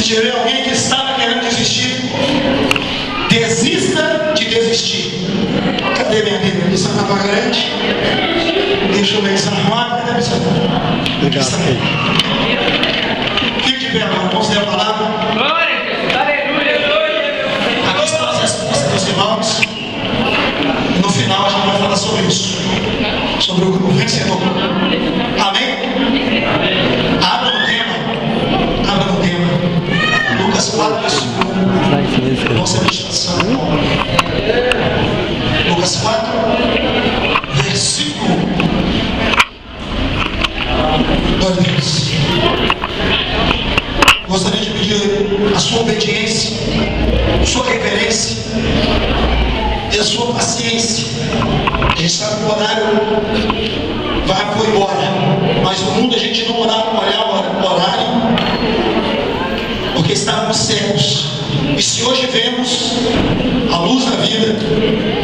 Se tiver alguém que estava querendo desistir, desista de desistir. Cadê minha Bíblia? Do Santa Margarete? Deixa eu ver se arrumar. Cadê a missão? Obrigado. Fique de pé, agora. Vamos ler a palavra. Aqui estão as respostas dos irmãos. No final a gente vai falar sobre isso. Sobre o vencedor. Amém? Abra no tema. Abra no tema. Lucas 4, versículo 1. Nossa meditação. Lucas 4, versículo 1. Glória a Deus. Gostaria de pedir a sua obediência, a sua reverência e a sua paciência. A gente sabe que o horário foi embora, mas no mundo a gente não olhava o horário, porque estávamos cegos. E se hoje vemos a luz da vida,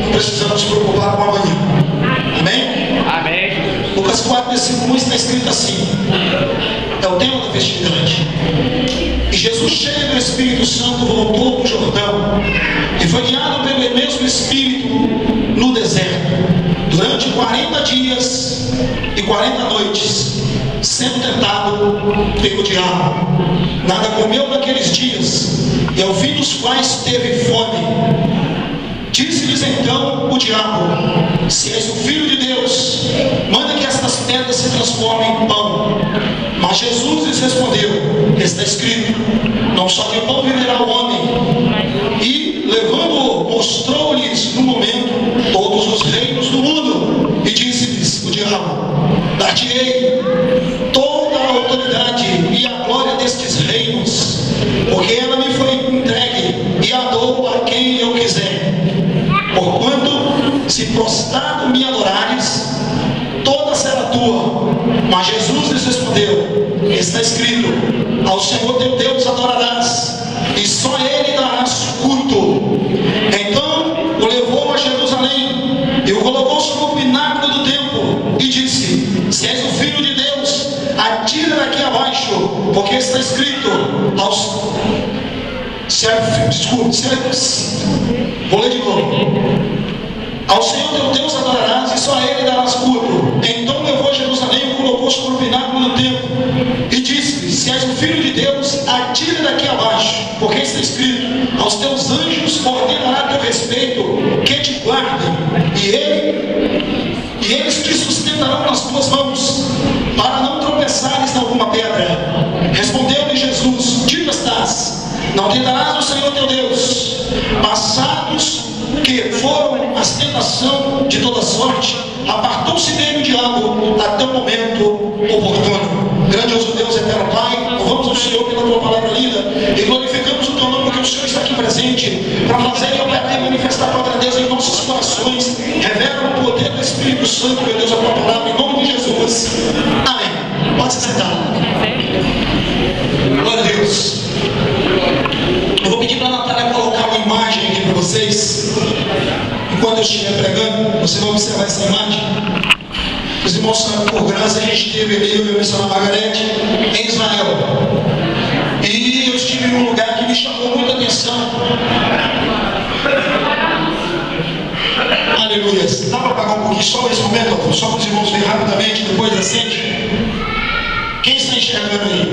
não precisamos nos preocupar com amanhã. Amém? Amém. Lucas 4, versículo 1 está escrito assim: é o tema da festividade. E Jesus, cheio do Espírito Santo, voltou do Jordão e foi guiado pelo mesmo Espírito no deserto durante 40 dias e 40 noites, sendo tentado pelo diabo. Nada comeu naqueles dias, e ao fim dos quais teve fome. Disse-lhes então o diabo: se és o Filho de Deus, manda que estas pedras se transformem em pão. Mas Jesus lhes respondeu: está escrito, não só de pão viverá o homem. E, levando-o, mostrou-lhes no momento todos os reinos do mundo. E disse-lhes o diabo: dar-te-ei toda a autoridade e a glória destes reinos, porque ela me foi entregue e a dou a quem eu quiser. Porquanto, se prostrado me adorares, toda será tua. Mas Jesus lhes respondeu: está escrito, ao Senhor teu Deus adorarás, e só Ele darás culto. Então o levou a Jerusalém e o colocou sobre o pináculo do templo e disse: se és o Filho de Deus, atira daqui abaixo, porque está escrito vou ler de novo. Ao Senhor teu Deus adorarás, e só a Ele darás culto. Então levou a Jerusalém e o colocou sobre o pináculo do templo e disse: se és o Filho de Deus, atira daqui abaixo, porque está escrito, aos teus anjos ordenará a teu respeito que te guardem, e eles te sustentarão nas tuas mãos, para não tropeçares em alguma pedra. Respondeu-lhe Jesus: dito estás, não tentarás o Senhor teu Deus. Passados que foram a tentação de toda sorte, apartou-se dele o diabo até o momento oportuno. Grandioso Deus, eterno Pai, louvamos ao Senhor pela tua palavra linda e glorificamos o teu nome, porque o Senhor está aqui presente para fazer e operar e manifestar a tua grandeza em nossos corações. Revela o poder do Espírito Santo, meu Deus, a tua palavra, em nome de Jesus. Amém. Pode se sentar. Glória a Deus. Eu vou pedir para a Natália colocar uma imagem aqui para vocês. Enquanto eu estiver pregando, você vai observar essa imagem. Os irmãos sabem, por graça, a gente esteve ali, eu e a missionária Margarete, em Israel. E eu estive num lugar que me chamou muita atenção. Aleluia. Dá para apagar um pouquinho só esse momento, só para os irmãos verem rapidamente, depois acende. Quem está enxergando aí?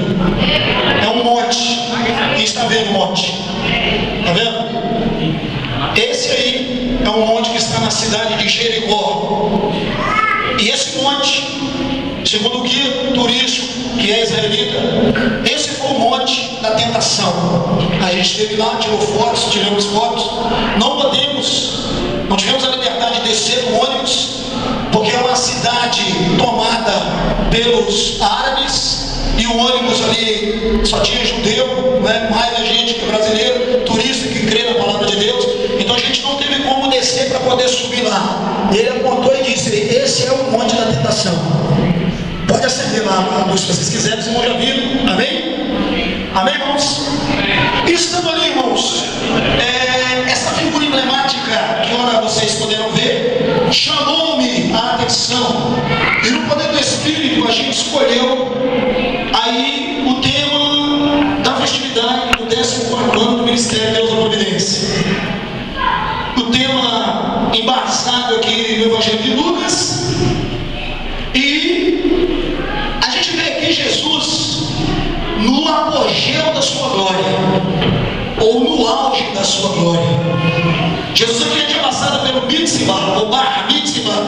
É um monte. Quem está vendo o monte? Está vendo? Esse aí é um monte que está na cidade de Jericó. E esse monte, segundo o guia turístico, que é israelita, esse foi o monte da tentação. A gente esteve lá, tirou fotos, tiramos fotos. Não tivemos a liberdade de descer no ônibus, porque é uma cidade tomada pelos árabes, e o ônibus ali só tinha judeu, né? Mais a gente que é brasileiro, turista que crê na palavra de Deus. Então a gente não teve como descer para poder subir lá. E ele apontou e disse: esse é o monte da tentação. Pode acender lá a luz se vocês quiserem, os irmãos já viram. Amém? Amém, irmãos? Estando ali, irmãos, essa figura emblemática que ora vocês puderam ver, chamou-me a atenção. E no poder do Espírito a gente escolheu aí o tema da festividade do baseado aqui no Evangelho de Lucas. E a gente vê aqui Jesus no apogeu da sua glória, ou no auge da sua glória. Jesus aqui tinha passado pelo mitzvah, ou bar mitzvah,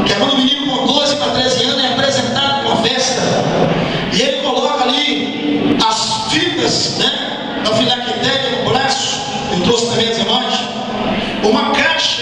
que é quando o menino com 12 para 13 anos é apresentado numa festa, e ele coloca ali as fitas, né, da filaquitéria no braço. Eu trouxe também as imagens, uma caixa